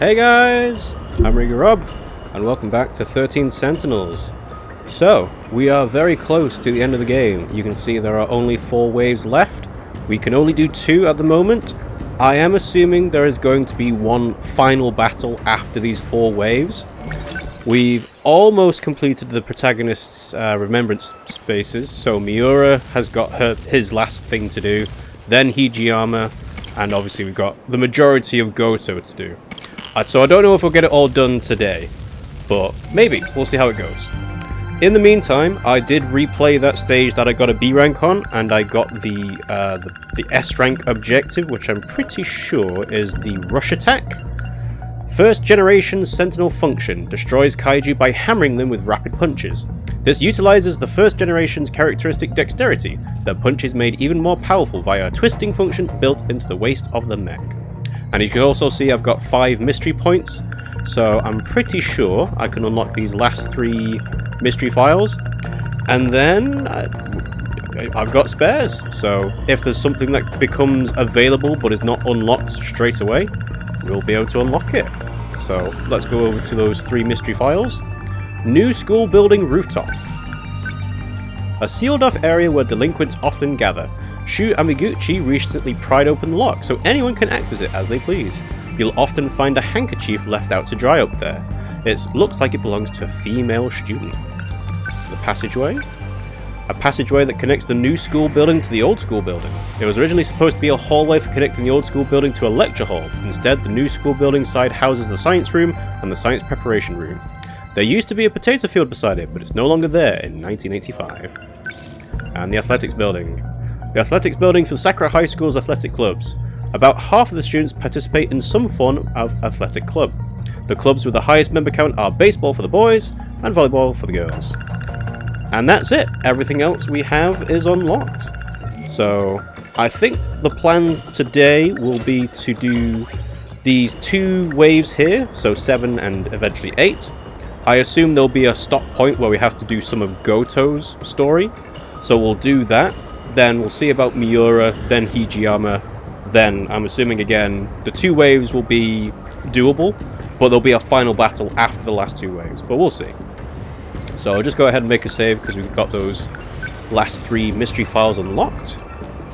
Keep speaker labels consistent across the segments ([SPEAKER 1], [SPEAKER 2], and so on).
[SPEAKER 1] Hey guys, I'm RiggyRob, and welcome back to 13 Sentinels. So, we are very close to the end of the game. You can see there are only 4 waves left. We can only do 2 at the moment. I am assuming there is going to be one final battle after these 4 waves. We've almost completed the protagonist's Remembrance spaces, so Miura has got his last thing to do, then Hijiyama, and obviously we've got the majority of Goto to do. So I don't know if we'll get it all done today, but maybe. We'll see how it goes. In the meantime, I did replay that stage that I got a B rank on, and I got the S rank objective, which I'm pretty sure is the rush attack. First generation Sentinel function destroys Kaiju by hammering them with rapid punches. This utilizes the first generation's characteristic dexterity. The punch is made even more powerful via a twisting function built into the waist of the mech. And you can also see I've got 5 mystery points, so I'm pretty sure I can unlock these last 3 mystery files, and then I've got spares, so if there's something that becomes available but is not unlocked straight away, we'll be able to unlock it. So let's go over to those 3 mystery files. New school building rooftop. A sealed off area where delinquents often gather. Shu Amiguchi recently pried open the lock, so anyone can access it as they please. You'll often find a handkerchief left out to dry up there. It looks like it belongs to a female student. The passageway. A passageway that connects the new school building to the old school building. It was originally supposed to be a hallway for connecting the old school building to a lecture hall. Instead, the new school building side houses the science room and the science preparation room. There used to be a potato field beside it, but it's no longer there in 1985. And the athletics building. The athletics building for Sakura High School's athletic clubs. About half of the students participate in some form of athletic club. The clubs with the highest member count are baseball for the boys and volleyball for the girls. And that's it. Everything else we have is unlocked. So I think the plan today will be to do these 2 waves here, so 7 and eventually 8. I assume there'll be a stop point where we have to do some of Goto's story, so we'll do that. Then we'll see about Miura, then Hijiyama, then I'm assuming again the 2 waves will be doable, but there'll be a final battle after the last 2 waves, but we'll see. So I'll just go ahead and make a save because we've got those last 3 mystery files unlocked.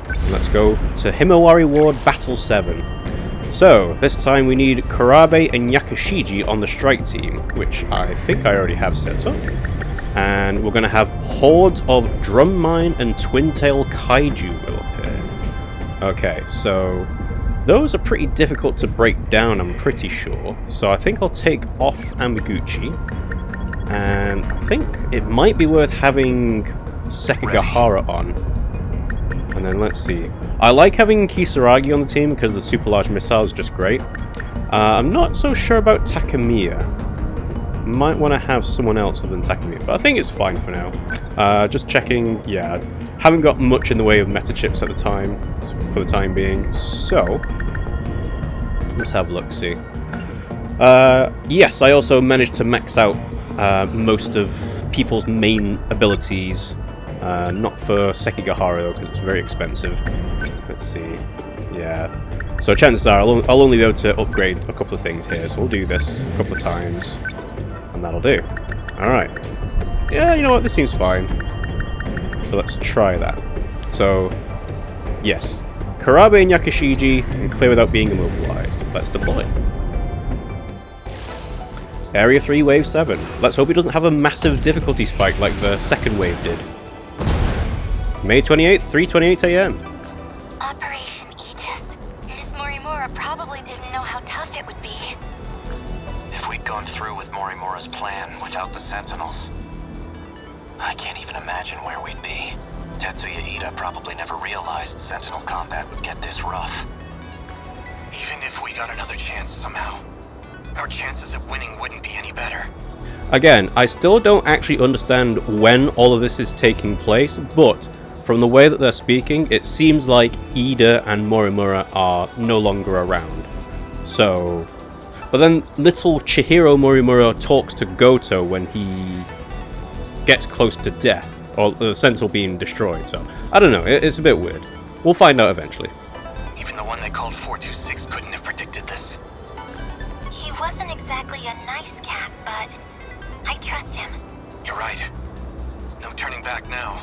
[SPEAKER 1] And let's go to Himawari Ward Battle 7. So this time we need Kurabe and Yakashiji on the strike team, which I think I already have set up. And we're going to have hordes of Drum Mine and Twin Tail Kaiju will appear. Okay, so those are pretty difficult to break down, I'm pretty sure. So I think I'll take off Amiguchi. And I think it might be worth having Sekigahara on. And then let's see. I like having Kisaragi on the team because the super large missile is just great. I'm not so sure about Takemiya. Might want to have someone else other than Takemiya, but I think it's fine for now. Just checking, yeah. Haven't got much in the way of meta chips at the time, for the time being. So, let's have a look, see. Yes, I also managed to max out most of people's main abilities. Not for Sekigahara though, because it's very expensive. Let's see. Yeah. So chances are I'll only be able to upgrade a couple of things here. So we'll do this a couple of times, and that'll do. All right. Yeah, you know what? This seems fine. So let's try that. So, yes. Kurabe and Yakashiji can clear without being immobilized. Let's deploy. Area 3, Wave 7. Let's hope it doesn't have a massive difficulty spike like the second wave did. May 28th, 3:28 AM.
[SPEAKER 2] Operation Aegis. Miss Morimura probably didn't know how tough it would be.
[SPEAKER 3] If we'd gone through with Morimura's plan without the Sentinels, I can't even imagine where we'd be. Tetsuya Ida probably never realized Sentinel combat would get this rough. Even if we got another chance somehow, our chances of winning wouldn't be any better.
[SPEAKER 1] Again, I still don't actually understand when all of this is taking place, but from the way that they're speaking, it seems like Ida and Morimura are no longer around. So, but then little Chihiro Morimura talks to Goto when he gets close to death, or the Sentinel being destroyed, so I don't know, it's a bit weird. We'll find out eventually.
[SPEAKER 3] Even the one they called 426 couldn't have predicted this.
[SPEAKER 2] He wasn't exactly a nice cat, but I trust him.
[SPEAKER 3] You're right. No turning back now.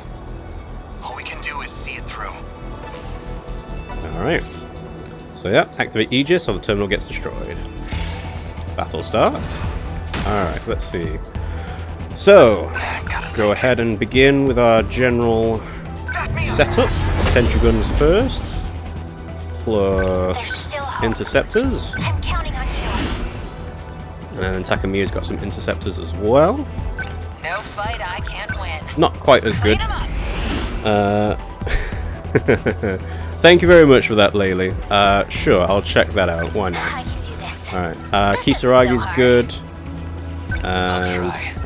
[SPEAKER 3] All we can do is see it through.
[SPEAKER 1] Alright. So yeah, activate Aegis or the terminal gets destroyed. Battle start. Alright, let's see. So, go ahead and begin with our general setup. Sentry guns first. Plus interceptors.
[SPEAKER 2] I'm counting on you.
[SPEAKER 1] And then Takamiya's got some interceptors as well.
[SPEAKER 2] No fight I can't win.
[SPEAKER 1] Not quite as good. Thank you very much for that, Laylee. Sure, I'll check that out. Why not?
[SPEAKER 2] I can do this.
[SPEAKER 1] Alright, Kisaragi's good.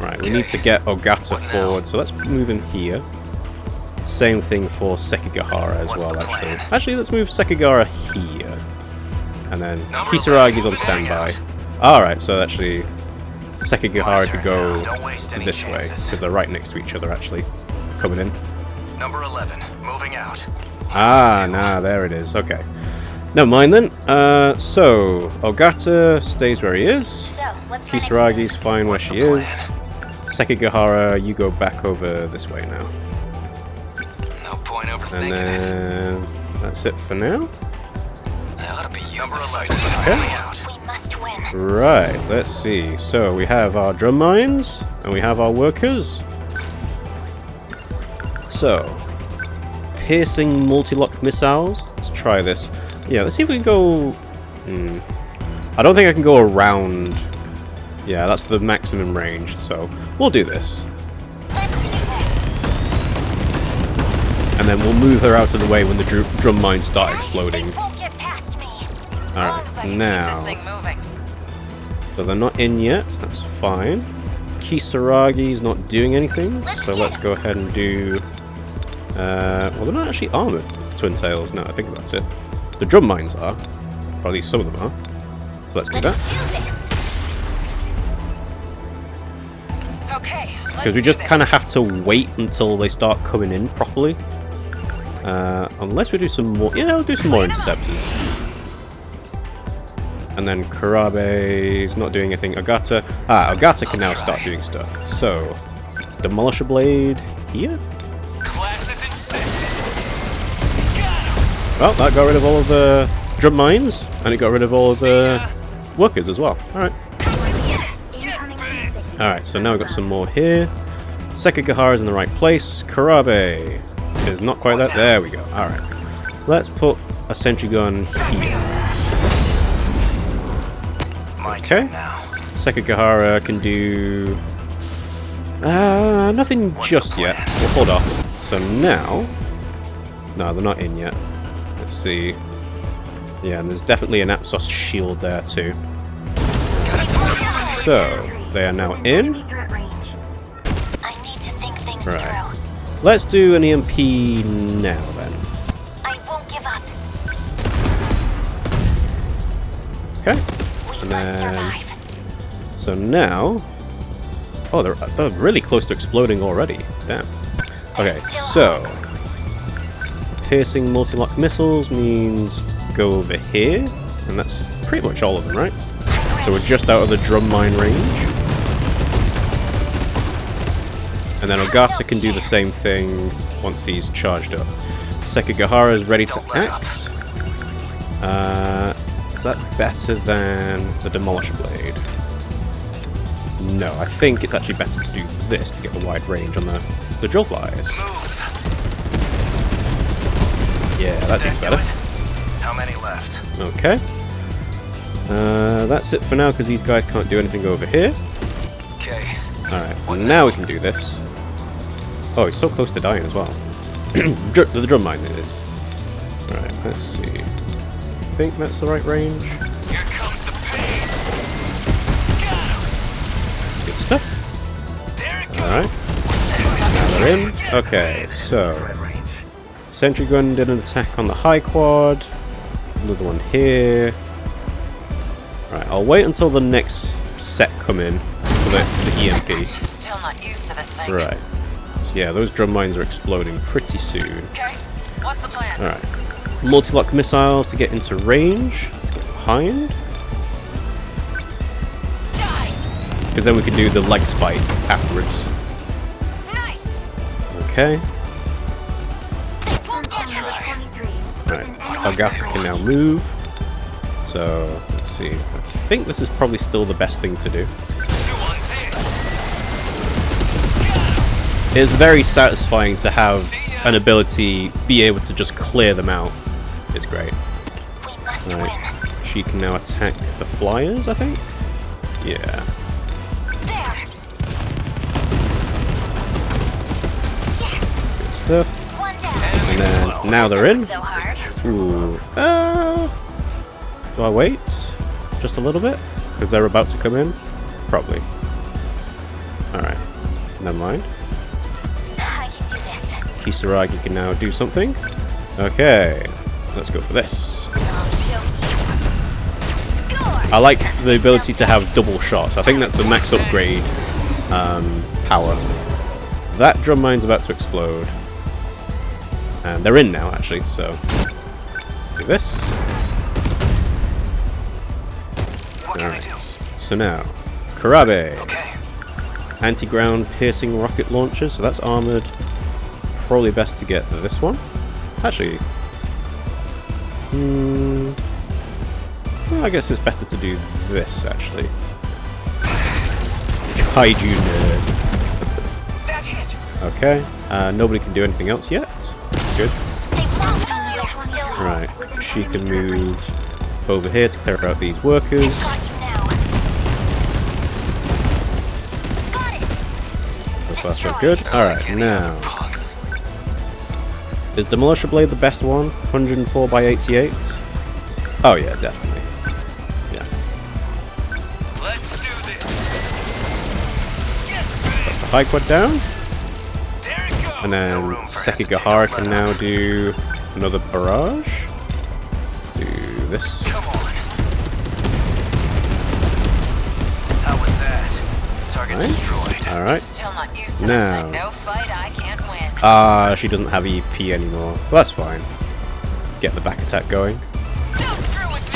[SPEAKER 1] Right, we need to get Ogata forward, so let's move him here. Same thing for Sekigahara as well, actually. Actually, let's move Sekigahara here. And then Kisaragi's on standby. Alright, so actually Sekigahara could go this way, because they're right next to each other, actually. Coming in.
[SPEAKER 3] Number 11, moving out.
[SPEAKER 1] Ah, nah, there it is. Okay. Never mind then. So, Ogata stays where he is.
[SPEAKER 2] So, let's
[SPEAKER 1] Kisaragi's fine where she is. Sekigahara, you go back over this way now.
[SPEAKER 3] No point
[SPEAKER 1] And
[SPEAKER 3] overthinking it.
[SPEAKER 1] then that's it for now.
[SPEAKER 3] I ought to be used to fight.
[SPEAKER 2] We must win.
[SPEAKER 1] Right, let's see. So we have our drum mines and we have our workers. So, piercing multi-lock missiles. Let's try this. Yeah, let's see if we can go... I don't think I can go around... Yeah, that's the maximum range, so we'll do this. And then we'll move her out of the way when the drum mines start exploding. Alright, now... So they're not in yet, that's fine. Kisaragi's not doing anything, so let's go ahead and do... well, they're not actually armored, Twin Tails, now I think about it. The drum mines are, or at least some of them are. So let's do that. Because we just kind of have to wait until they start coming in properly. Unless we do some more... Yeah, we'll do some more interceptors. And then Kurabe's not doing anything. Ogata... Ogata can now start doing stuff. So, Demolisher Blade here? Well, that got rid of all of the drum mines, and it got rid of all of the workers as well. Alright. Alright, so now we've got some more here. Sekigahara's in the right place. Kurabe is not quite that. There we go. Alright. Let's put a sentry gun here. Okay. Sekigahara can do... nothing just yet. We'll hold off. So now... No, they're not in yet. Let's see. Yeah, and there's definitely an Apsos shield there too. So, they are now in. Right. Let's do an EMP now then.
[SPEAKER 2] I won't give up.
[SPEAKER 1] Okay. And then... So now... Oh, they're really close to exploding already. Damn. Okay, so... Piercing multi-lock missiles means go over here. And that's pretty much all of them, right? So we're just out of the drum mine range. And then Ogata can do the same thing once he's charged up. Sekigahara is ready to act. Is that better than the Demolisher Blade? No, I think it's actually better to do this to get the wide range on the drill flies. Yeah, that seems better.
[SPEAKER 3] How many left?
[SPEAKER 1] Okay. That's it for now because these guys can't do anything over here.
[SPEAKER 3] Okay.
[SPEAKER 1] Alright, well, now we can do this. Oh, he's so close to dying as well. The drum mine it is. Alright, let's see. I think that's the right range.
[SPEAKER 3] Here comes the pain.
[SPEAKER 1] Good stuff. Alright. Now they're in. Okay, so... Sentry gun did an attack on the high quad. Another one here. Right, I'll wait until the next set come in for the EMP.
[SPEAKER 2] Still not used to this thing.
[SPEAKER 1] Right. Yeah, those drum mines are exploding pretty soon.
[SPEAKER 2] Okay. What's the plan?
[SPEAKER 1] Alright. Multi-lock missiles to get into range. Let's get behind. because then we can do the leg spike afterwards.
[SPEAKER 2] Nice.
[SPEAKER 1] Okay.
[SPEAKER 2] I'll try.
[SPEAKER 1] Right. Elgato can now move. So, let's see. I think this is probably still the best thing to do. It's very satisfying to have an ability be able to just clear them out. It's great.
[SPEAKER 2] We must
[SPEAKER 1] Right.
[SPEAKER 2] win.
[SPEAKER 1] She can now attack the flyers, I think? Yeah.
[SPEAKER 2] There.
[SPEAKER 1] Good stuff.
[SPEAKER 2] One down.
[SPEAKER 1] And then, now they're in.
[SPEAKER 2] So hard.
[SPEAKER 1] Ooh. Do I wait? Just a little bit? Because they're about to come in? Probably. Alright. Never mind.
[SPEAKER 2] I can do this.
[SPEAKER 1] Kisaragi can now do something. Okay. Let's go for this.
[SPEAKER 2] I'll show you. Score.
[SPEAKER 1] I like the ability to have double shots. I think that's the max upgrade power. That drum mine's about to explode. And they're in now, actually, so let's do this. Alright. So now, Karabe.
[SPEAKER 3] Okay.
[SPEAKER 1] Anti-ground piercing rocket launchers, so that's armored. Probably best to get this one. Actually, well, I guess it's better to do this, actually. Kaiju nerd.
[SPEAKER 3] That hit.
[SPEAKER 1] Okay, nobody can do anything else yet. Good.
[SPEAKER 2] They won't. They're still
[SPEAKER 1] Right, she can move over here to clear out these workers.
[SPEAKER 2] got you now. Got it.
[SPEAKER 1] So far, so good. Alright, now.
[SPEAKER 3] Punks.
[SPEAKER 1] Is Demolisher Blade the best one? 104 by 88? Oh yeah, definitely. Yeah.
[SPEAKER 3] Let's do this.
[SPEAKER 1] That's the high quad down.
[SPEAKER 3] There it goes.
[SPEAKER 1] And
[SPEAKER 3] No
[SPEAKER 1] then
[SPEAKER 3] room for
[SPEAKER 1] Sekigahara
[SPEAKER 3] hesitant.
[SPEAKER 1] can now do another barrage. Do this.
[SPEAKER 3] Come on. How was that? Target
[SPEAKER 1] Nice.
[SPEAKER 3] destroyed.
[SPEAKER 1] Alright.
[SPEAKER 2] Still not used to
[SPEAKER 1] Now.
[SPEAKER 2] this thing. No fight I can't win.
[SPEAKER 1] Ah, she doesn't have EP anymore. Well, that's fine. Get the back attack going.
[SPEAKER 2] Don't screw with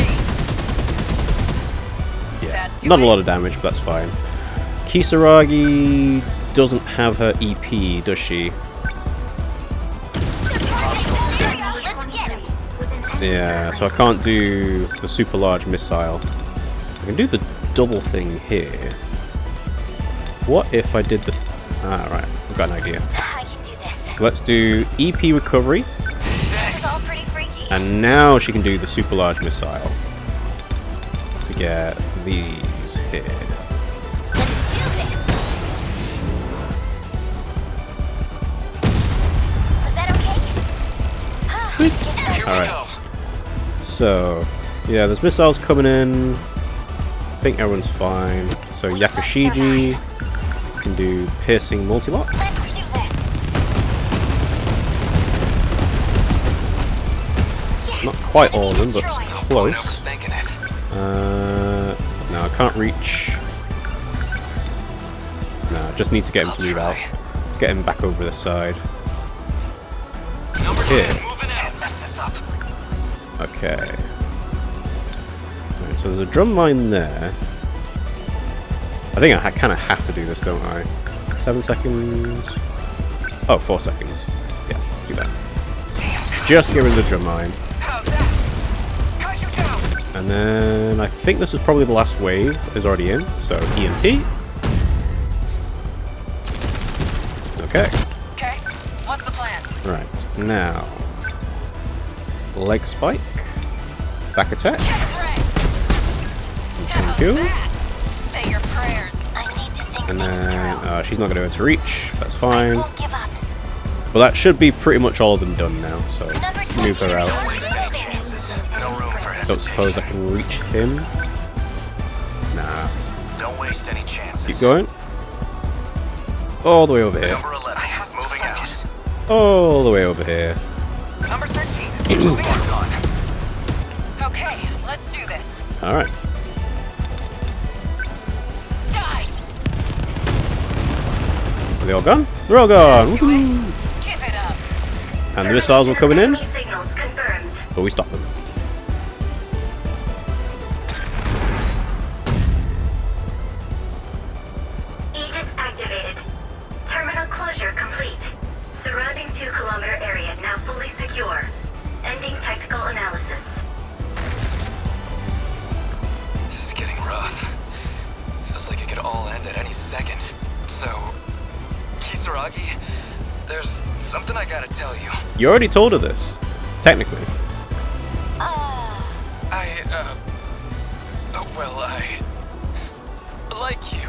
[SPEAKER 2] me.
[SPEAKER 1] Yeah.
[SPEAKER 2] That do
[SPEAKER 1] Not a
[SPEAKER 2] it?
[SPEAKER 1] lot of damage, but that's fine. Kisaragi doesn't have her EP, does she?
[SPEAKER 2] Let's get him.
[SPEAKER 1] Yeah, so I can't do the super large missile. I can do the double thing here. What if I did the... right, I've got an idea.
[SPEAKER 2] I can do this.
[SPEAKER 1] So let's do EP recovery,
[SPEAKER 2] This is all pretty freaky.
[SPEAKER 1] and now she can do the super large missile. To get these here.
[SPEAKER 2] Let's do this. Was that okay?
[SPEAKER 3] Here we
[SPEAKER 1] Alright.
[SPEAKER 3] go.
[SPEAKER 1] So, yeah, there's missiles coming in. I think everyone's fine. So Yakushiji can do piercing multi-lock.
[SPEAKER 2] Let's do this. Yes.
[SPEAKER 1] Not quite all of them, but
[SPEAKER 2] Destroyed.
[SPEAKER 1] close.
[SPEAKER 3] Overthinking it.
[SPEAKER 1] No, I can't reach. No, I just need to get him to move out. Let's get him back over the side.
[SPEAKER 3] Number
[SPEAKER 1] Here.
[SPEAKER 3] 10 moving out. Can't mess this up.
[SPEAKER 1] Okay. Right, so there's a drum mine there. I think I kind of have to do this, don't I? 7 seconds. Oh, 4 seconds. Yeah, do that.
[SPEAKER 3] Damn.
[SPEAKER 1] Just get rid of the drum mine.
[SPEAKER 3] How's that? Kaiju down.
[SPEAKER 1] And then I think this is probably the last wave is already in. So EMP. Okay.
[SPEAKER 2] Okay. What's the plan?
[SPEAKER 1] Right. Now. Leg spike. Back attack. Thank you.
[SPEAKER 2] Say your prayers. I need to think
[SPEAKER 1] And
[SPEAKER 2] things
[SPEAKER 1] then
[SPEAKER 2] through.
[SPEAKER 1] she's not going to be able to reach. That's
[SPEAKER 2] I
[SPEAKER 1] fine.
[SPEAKER 2] won't give up.
[SPEAKER 1] But that should be pretty much all of them done now. So
[SPEAKER 2] Number
[SPEAKER 1] move her
[SPEAKER 2] 10,
[SPEAKER 1] out.
[SPEAKER 3] Don't waste any chances. No room for
[SPEAKER 1] Don't
[SPEAKER 3] hesitation.
[SPEAKER 1] suppose I can reach him. Nah.
[SPEAKER 3] Don't waste any chances.
[SPEAKER 1] Keep going. All the way over here.
[SPEAKER 3] Number 11. Moving out.
[SPEAKER 1] All the way over here.
[SPEAKER 3] Number 13. Moving out.
[SPEAKER 2] Okay, let's do this.
[SPEAKER 1] Alright.
[SPEAKER 2] Die.
[SPEAKER 1] Are they all gone? They're all gone! Woohoo!
[SPEAKER 2] Give it up.
[SPEAKER 1] And the missiles were coming in,
[SPEAKER 2] Signals confirmed.
[SPEAKER 1] but we stopped them.
[SPEAKER 4] Kisaragi. There's something I gotta tell you.
[SPEAKER 1] You already told her this, technically.
[SPEAKER 4] Like you,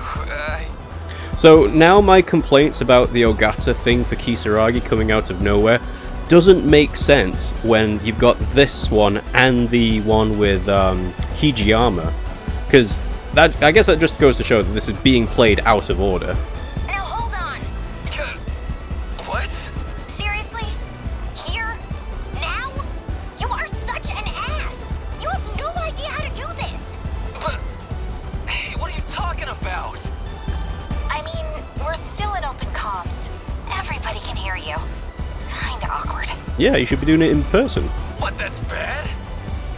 [SPEAKER 1] So now my complaints about the Ogata thing for Kisaragi coming out of nowhere doesn't make sense when you've got this one and the one with Hijiyama, because I guess that just goes to show that this is being played out of order.
[SPEAKER 2] Now hold on.
[SPEAKER 4] What?
[SPEAKER 2] Seriously? Here? Now? You are such an ass! You have no idea how to do this!
[SPEAKER 4] But, hey, what are you talking about?
[SPEAKER 2] I mean, we're still in open comms. Everybody can hear you. Kinda awkward.
[SPEAKER 1] Yeah, you should be doing it in person.
[SPEAKER 4] What, that's bad?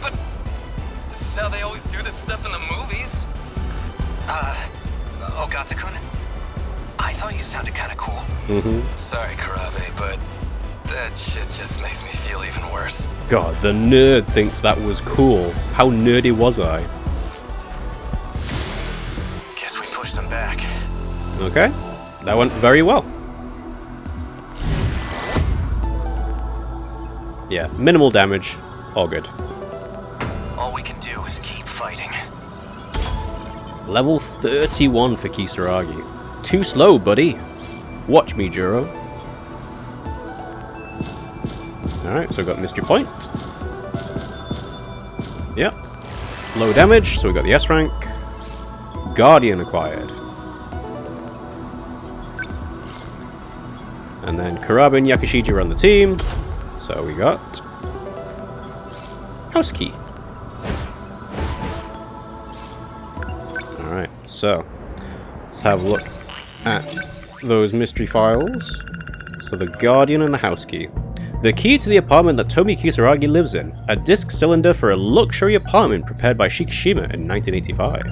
[SPEAKER 4] But this is how they always do this stuff in the movies.
[SPEAKER 3] Ogata-kun? I thought you sounded kinda cool.
[SPEAKER 4] Sorry, Karabe, but that shit just makes me feel even worse.
[SPEAKER 1] God, the nerd thinks that was cool. How nerdy was I?
[SPEAKER 3] Guess we pushed them back.
[SPEAKER 1] Okay, that went very well. Yeah, minimal damage, all good.
[SPEAKER 3] All we can do is keep fighting.
[SPEAKER 1] Level 31 for Kisaragi. Too slow, buddy. Watch me, Juro. Alright, so I got Mystery Point. Yep. Low damage, so we got the S rank. Guardian acquired. And then Karabe and Yakishiji are on the team. So we got House Key. Alright, so let's have a look at those mystery files. So the Guardian and the House Key. The key to the apartment that Tomi Kisaragi lives in. A disc cylinder for a luxury apartment prepared by Shikishima in 1985.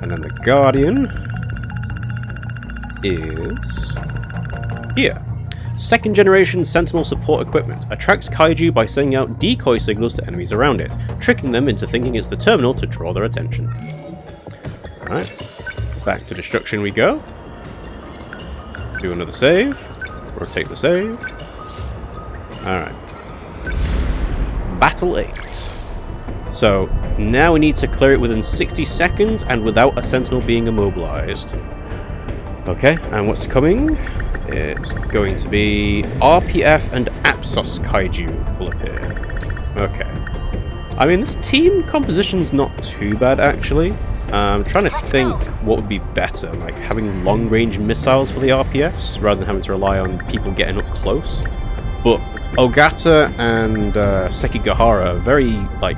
[SPEAKER 1] And then the Guardian is here. Second generation Sentinel support equipment. Attracts Kaiju by sending out decoy signals to enemies around it, tricking them into thinking it's the terminal to draw their attention. Alright, back to destruction we go. Do another save. Rotate the save. Alright. Battle 8. So, now we need to clear it within 60 seconds and without a Sentinel being immobilized. Okay, and what's coming? It's going to be RPF and Apsos Kaiju will appear. Okay. I mean, this team composition's not too bad, actually. I'm trying to think what would be better, like having long-range missiles for the RPFs, rather than having to rely on people getting up close. But Ogata and Sekigahara are very, like,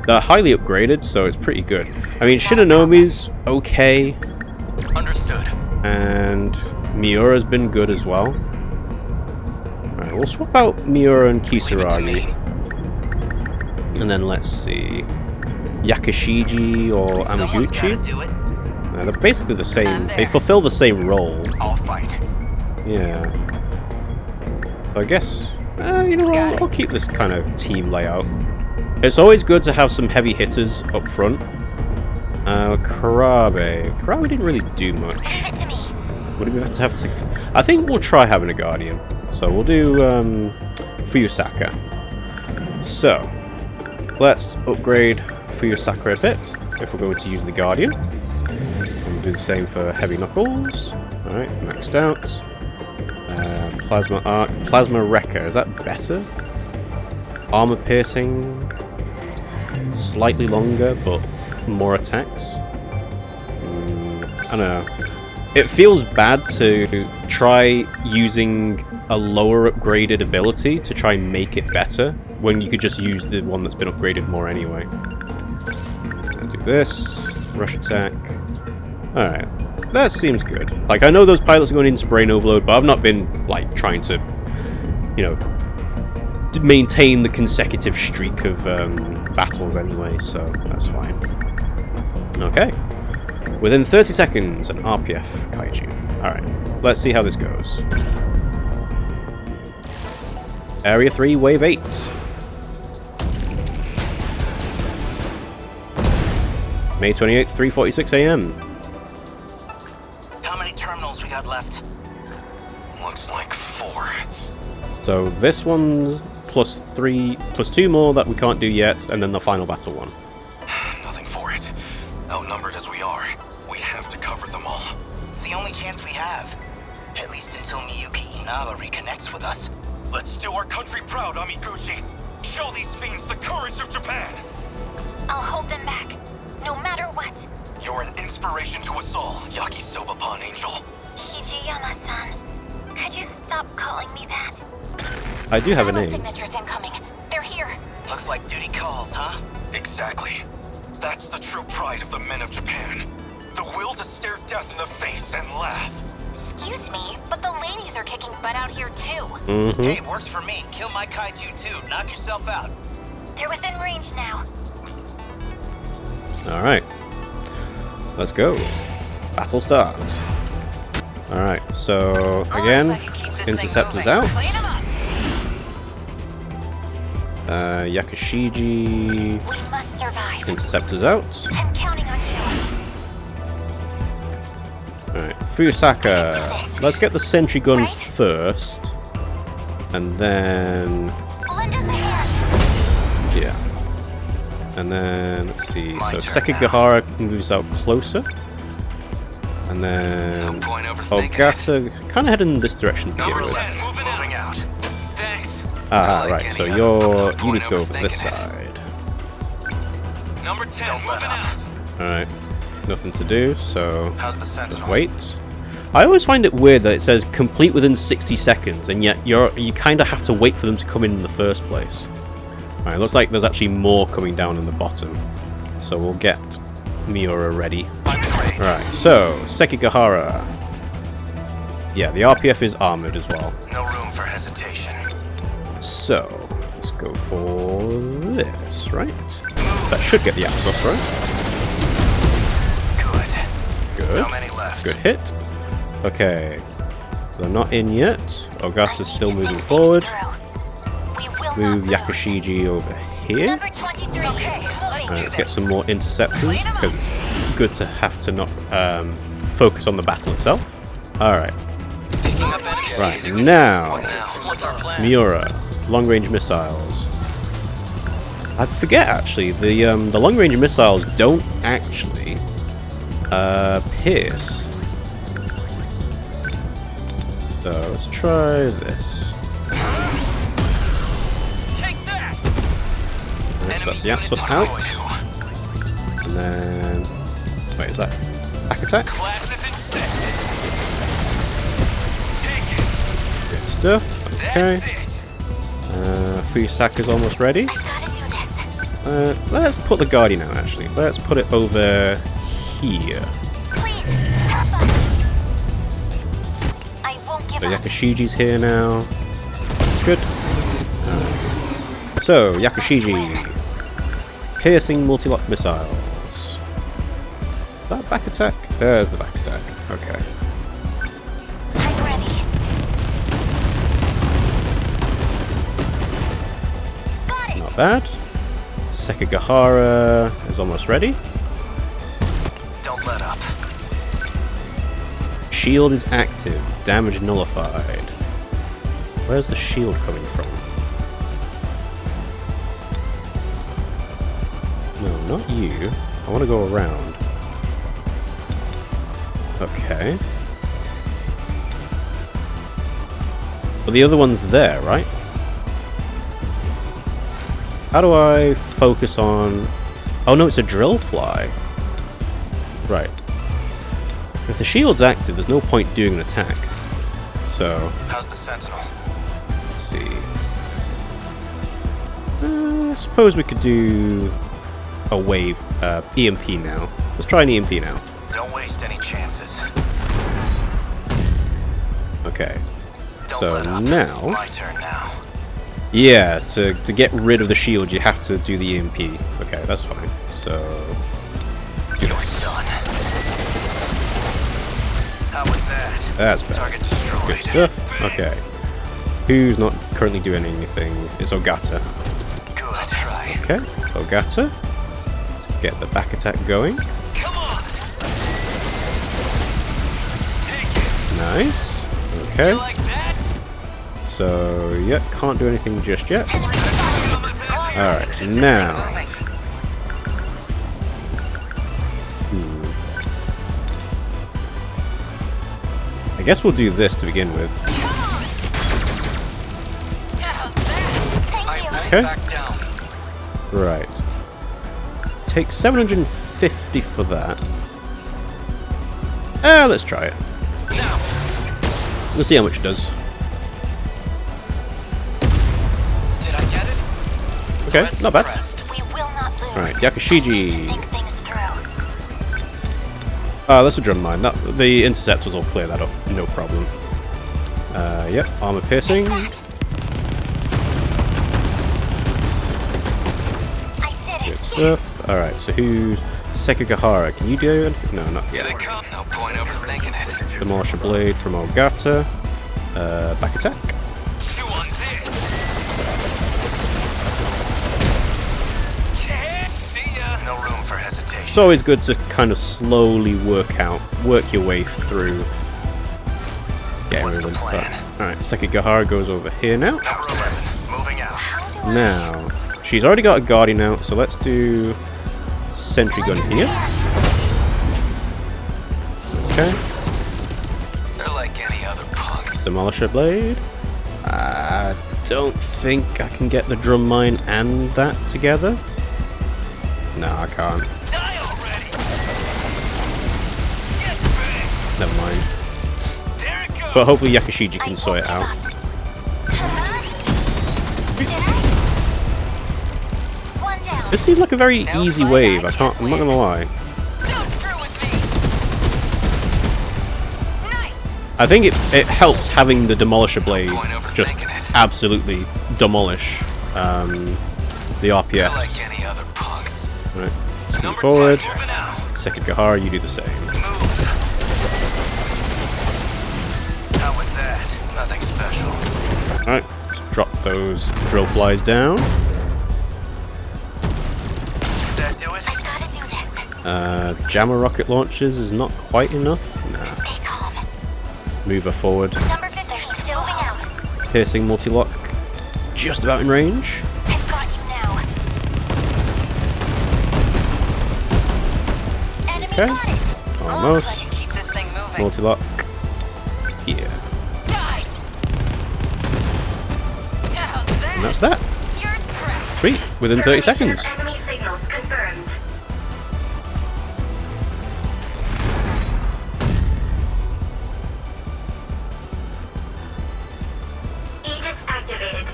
[SPEAKER 1] they're highly upgraded, so it's pretty good. I mean, Shinnomi's okay.
[SPEAKER 3] Understood.
[SPEAKER 1] And Miura's been good as well. Alright, we'll swap out Miura and Kisaragi. And then let's see. Yakishiji or Amaguchi. They're basically the same. They fulfill the same role.
[SPEAKER 3] I'll fight.
[SPEAKER 1] Yeah. So I guess, you know what, I'll keep this kind of team layout. It's always good to have some heavy hitters up front. Karabe. Karabe didn't really do much.
[SPEAKER 2] Give it to me.
[SPEAKER 1] Would it be better to have to... I think we'll try having a Guardian. So we'll do Fuyusaka. So, let's upgrade Fuyusaka a bit, if we're going to use the Guardian. And we'll do the same for Heavy Knuckles. Alright, maxed out. Plasma Arc, Plasma Wrecker, is that better? Armor Piercing, slightly longer, but more attacks. I don't know. It feels bad to try using a lower upgraded ability to try and make it better, when you could just use the one that's been upgraded more anyway. I'll do this, rush attack. Alright, that seems good. Like, I know those pilots are going into brain overload, but I've not been, like, trying to, you know, maintain the consecutive streak of battles anyway, so that's fine. Okay. Within 30 seconds, an RPF Kaiju. Alright, let's see how this goes. Area 3, Wave 8. May 28th, 3:46 AM.
[SPEAKER 3] How many terminals we got left? Looks like 4.
[SPEAKER 1] So this one's plus 2 more that we can't do yet, and then the final battle one.
[SPEAKER 3] Nothing for it. Outnumbered as we are, we have to cover them all.
[SPEAKER 5] It's the only chance we have. At least until Miyuki Inaba reconnects with us.
[SPEAKER 3] Let's do our country proud, Amiguchi. Show these fiends the courage of Japan.
[SPEAKER 2] I'll hold them back, no matter what.
[SPEAKER 3] You're an inspiration to us all, Yakisoba-pan Angel.
[SPEAKER 2] Hijiyama-san, could you stop calling me that?
[SPEAKER 1] I do have a
[SPEAKER 2] Thermo
[SPEAKER 1] name.
[SPEAKER 2] signatures incoming. They're here.
[SPEAKER 5] Looks like duty calls, huh?
[SPEAKER 3] Exactly. That's the true pride of the men of Japan. The will to stare death in the face and laugh.
[SPEAKER 2] Excuse me, but the ladies are kicking butt out here too.
[SPEAKER 1] Mm-hmm.
[SPEAKER 5] Hey, works for me. Kill my kaiju too. Knock yourself out.
[SPEAKER 2] They're within range now.
[SPEAKER 1] Alright. Let's go. Battle starts. Alright, so again, Interceptor's out. Yakashiji.
[SPEAKER 2] We must survive.
[SPEAKER 1] Interceptor's out.
[SPEAKER 2] I'm counting on you.
[SPEAKER 1] Alright, Fusaka. Let's get the sentry gun
[SPEAKER 2] Right?
[SPEAKER 1] first. And then...
[SPEAKER 2] Lend us a hand.
[SPEAKER 1] yeah. And then, let's see,
[SPEAKER 3] My
[SPEAKER 1] so
[SPEAKER 3] turn
[SPEAKER 1] Sekigahara moves out closer. And then...
[SPEAKER 4] No point overthinking it.
[SPEAKER 1] Ogata kind of headed in this direction to begin
[SPEAKER 4] Number
[SPEAKER 1] with.
[SPEAKER 4] 11, moving out. Thanks.
[SPEAKER 1] Ah,
[SPEAKER 4] Like
[SPEAKER 1] right, so
[SPEAKER 4] any
[SPEAKER 1] you
[SPEAKER 4] other, no
[SPEAKER 1] need to go
[SPEAKER 4] point
[SPEAKER 1] over this
[SPEAKER 4] overthinking it.
[SPEAKER 1] side.
[SPEAKER 4] Number 10,
[SPEAKER 3] Don't let
[SPEAKER 4] moving
[SPEAKER 3] up.
[SPEAKER 4] out.
[SPEAKER 1] Alright, nothing to do, so
[SPEAKER 3] How's the
[SPEAKER 1] just
[SPEAKER 3] Sentinel?
[SPEAKER 1] wait. I always find it weird that it says complete within 60 seconds, and yet you kind of have to wait for them to come in the first place. Alright, looks like there's actually more coming down in the bottom. So we'll get Miura ready. Right, so, Sekigahara. Yeah, the RPF is armored as well.
[SPEAKER 3] No room for hesitation.
[SPEAKER 1] So, let's go for this, right? That should get the Apsos, right?
[SPEAKER 3] Good.
[SPEAKER 1] Good.
[SPEAKER 3] How many left?
[SPEAKER 1] Good hit. Okay. They're not in yet. Ogata's still moving forward. Move Yakashiji over here.
[SPEAKER 2] Number 23. Okay,
[SPEAKER 1] Let's get some more interceptors, because it's good to have to not focus on the battle itself. Alright. Right, now,
[SPEAKER 4] What now? What's our plan?
[SPEAKER 1] Miura. Long-range missiles. I forget, actually, the long-range missiles don't actually pierce. So, let's try this.
[SPEAKER 4] Take that.
[SPEAKER 1] Alright, so that's the Apsos out. And then... wait, is that back attack?
[SPEAKER 4] Class is in set. Take it.
[SPEAKER 1] Good stuff. Okay.
[SPEAKER 4] That's it.
[SPEAKER 1] Fusaka's almost ready.
[SPEAKER 2] I gotta do this.
[SPEAKER 1] Let's put the Guardian out, actually. Let's put it over here.
[SPEAKER 2] Please, help us. I won't give
[SPEAKER 1] So
[SPEAKER 2] up.
[SPEAKER 1] Yakashiji's here now. Good. So, Yakashiji. Piercing multi-lock missiles. Is that back attack? There's the back attack. Okay.
[SPEAKER 2] I'm ready. Got it.
[SPEAKER 1] Not bad. Sekigahara is almost ready.
[SPEAKER 3] Don't let up.
[SPEAKER 1] Shield is active. Damage nullified. Where's the shield coming from? No, not you. I want to go around. Okay. But the other one's there, right? How do I focus on... oh no, it's a drill fly. Right. If the shield's active, there's no point doing an attack. So,
[SPEAKER 3] How's the Sentinel?
[SPEAKER 1] let's see. I suppose we could do a wave, EMP now. Let's try an EMP now.
[SPEAKER 3] Don't waste any chances.
[SPEAKER 1] Okay.
[SPEAKER 3] Don't
[SPEAKER 1] So
[SPEAKER 3] let up.
[SPEAKER 1] now-
[SPEAKER 3] My turn now.
[SPEAKER 1] Yeah, to get rid of the shield, you have to do the EMP. Okay, that's fine. So, do
[SPEAKER 3] You're
[SPEAKER 1] this.
[SPEAKER 3] done. How was that?
[SPEAKER 1] That's better.
[SPEAKER 3] Target destroyed.
[SPEAKER 1] Good stuff. Okay. Who's not currently doing anything? It's Ogata.
[SPEAKER 3] Good try.
[SPEAKER 1] Okay, Ogata. Get the back attack going.
[SPEAKER 4] Come on. Take it.
[SPEAKER 1] Nice. Okay.
[SPEAKER 4] You like that?
[SPEAKER 1] So, yep, can't do anything just yet. Alright, now. I guess we'll do this to begin with. Okay. Right. Take 750 for that. Let's try it. Let's see how much it does.
[SPEAKER 4] Did I get it?
[SPEAKER 1] Okay, not bad.
[SPEAKER 2] We will not lose.
[SPEAKER 1] Alright, Yakushiji.
[SPEAKER 2] Think things through.
[SPEAKER 1] That's a drum mine. The interceptors will clear that up, no problem. Yep, armor piercing.
[SPEAKER 2] I did
[SPEAKER 1] Good
[SPEAKER 2] it.
[SPEAKER 1] stuff. Alright, so who's Sekigahara? Can you do anything? No, not
[SPEAKER 4] Here
[SPEAKER 1] yet.
[SPEAKER 4] they come. No point overthinking it.
[SPEAKER 1] Demolisher Blade from Ogata. Back attack.
[SPEAKER 4] Chew on this. Yeah, see ya.
[SPEAKER 3] No room for hesitation.
[SPEAKER 1] It's always good to kind of slowly work your way through getting
[SPEAKER 3] What's
[SPEAKER 1] rid
[SPEAKER 3] the
[SPEAKER 1] of them.
[SPEAKER 3] plan?
[SPEAKER 1] Alright, Sekigahara goes over here now.
[SPEAKER 3] Nevertheless, moving out.
[SPEAKER 1] Now, she's already got a Guardian out, so let's do Sentry Gun here. Okay.
[SPEAKER 3] They're like any other punks.
[SPEAKER 1] Demolisher Blade. I don't think I can get the drum mine and that together. No, I can't.
[SPEAKER 4] Die already. Get back.
[SPEAKER 1] Never mind.
[SPEAKER 4] There it goes.
[SPEAKER 1] But hopefully Yakushiji can sort it out.
[SPEAKER 2] One down.
[SPEAKER 1] This seems like a very easy wave. I'm not gonna lie.
[SPEAKER 4] Don't screw with me.
[SPEAKER 2] Nice.
[SPEAKER 1] I think it helps having the Demolisher Blades just absolutely demolish the
[SPEAKER 3] They're
[SPEAKER 1] RPS.
[SPEAKER 3] like any other punks.
[SPEAKER 1] Right, let's move
[SPEAKER 4] Number
[SPEAKER 1] forward.
[SPEAKER 4] 10 moving out.
[SPEAKER 1] Sekigahara, you do the same.
[SPEAKER 3] Move. How was that? Nothing special.
[SPEAKER 1] Alright, let's drop those drill flies down.
[SPEAKER 3] Did that do it?
[SPEAKER 2] I've got to do this.
[SPEAKER 1] Jammer rocket launchers is not quite enough. Nah,
[SPEAKER 2] Stay calm.
[SPEAKER 1] move her forward.
[SPEAKER 2] Number 50. They're still moving out.
[SPEAKER 1] Piercing multi-lock, just about in range.
[SPEAKER 2] I've got you now. Enemy
[SPEAKER 1] Okay.
[SPEAKER 2] got it.
[SPEAKER 1] Almost.
[SPEAKER 2] Keep this thing moving.
[SPEAKER 1] Multi-lock. Yeah.
[SPEAKER 2] Die. How's that?
[SPEAKER 1] And that's that.
[SPEAKER 2] You're correct.
[SPEAKER 1] Sweet. Within 30 seconds.
[SPEAKER 2] Enemy signals confirmed. Aegis activated.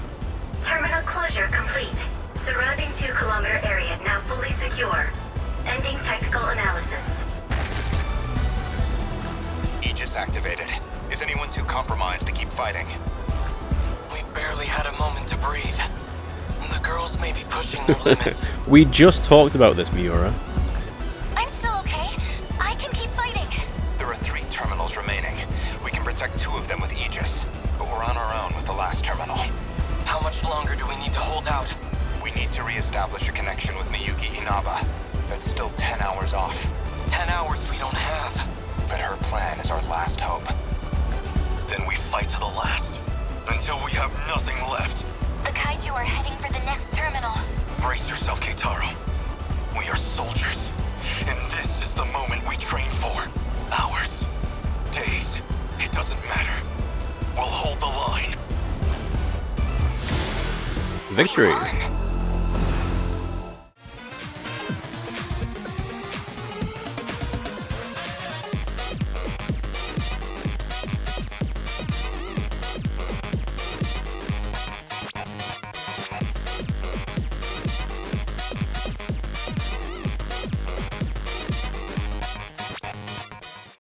[SPEAKER 2] Terminal closure complete. Surrounding 2-kilometer area now fully secure. Ending tactical analysis.
[SPEAKER 6] Aegis activated. Is anyone too compromised to keep fighting?
[SPEAKER 4] We barely had a moment to breathe. The girls may be pushing their limits.
[SPEAKER 1] We just talked about this, Miura.
[SPEAKER 2] I'm still okay. I can keep fighting.
[SPEAKER 6] There are 3 terminals remaining. We can protect 2 of them with Aegis, but we're on our own with the last terminal.
[SPEAKER 4] How much longer do we need to hold out?
[SPEAKER 6] We need to re-establish a connection with Miyuki Inaba. That's still 10 hours off.
[SPEAKER 4] 10 hours we don't have.
[SPEAKER 6] But her plan is our last hope.
[SPEAKER 3] Then we fight to the last. Until we have nothing left.
[SPEAKER 2] The Kaiju are heading for the next terminal.
[SPEAKER 3] Brace yourself, Keitaro. We are soldiers. And this is the moment we train for. Hours. Days. It doesn't matter. We'll hold the line.
[SPEAKER 1] Victory.
[SPEAKER 2] We won.